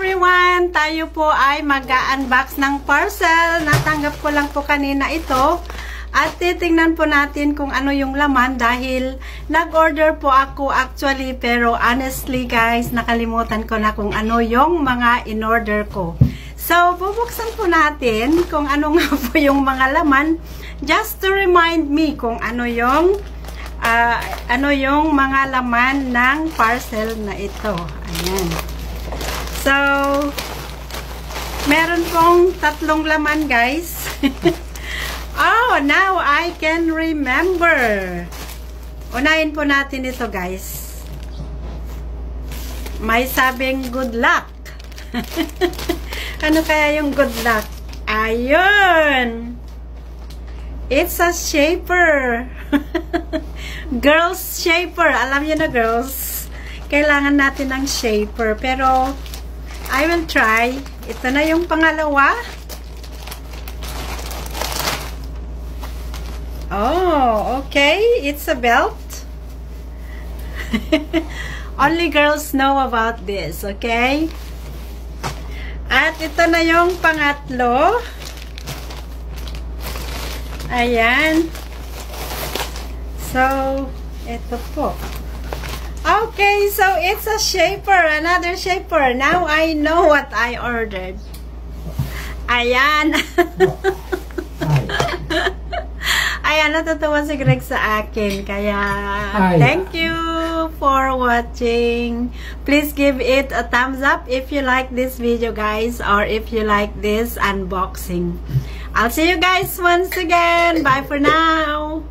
everyone! Tayo po ay mag-unbox ng parcel. Natanggap ko lang po kanina ito. At titingnan po natin kung ano yung laman dahil nag-order po ako actually. Pero honestly guys, nakalimutan ko na kung ano yung mga in-order ko. So, bubuksan po natin kung ano nga po yung mga laman. Just to remind me kung ano yung mga laman ng parcel na ito. Ayan. So, meron pong 3 laman, guys. Oh, now I can remember. Unahin po natin ito, guys. May sabing good luck. Ano kaya yung good luck? Ayun! It's a shaper. Girls shaper. Alam niyo na, girls. Kailangan natin ng shaper. Pero, I will try. Ito na yung pangalawa. Oh, okay. It's a belt. Only girls know about this, okay? At ito na yung pangatlo. Ayan. So, ito po. Okay, so it's a shaper. Another shaper. Now I know what I ordered. Ayan. Ayan, natutuwa si Greg sa akin. Kaya, thank you for watching. Please give it a thumbs up if you like this video, guys. Or if you like this unboxing. I'll see you guys once again. Bye for now.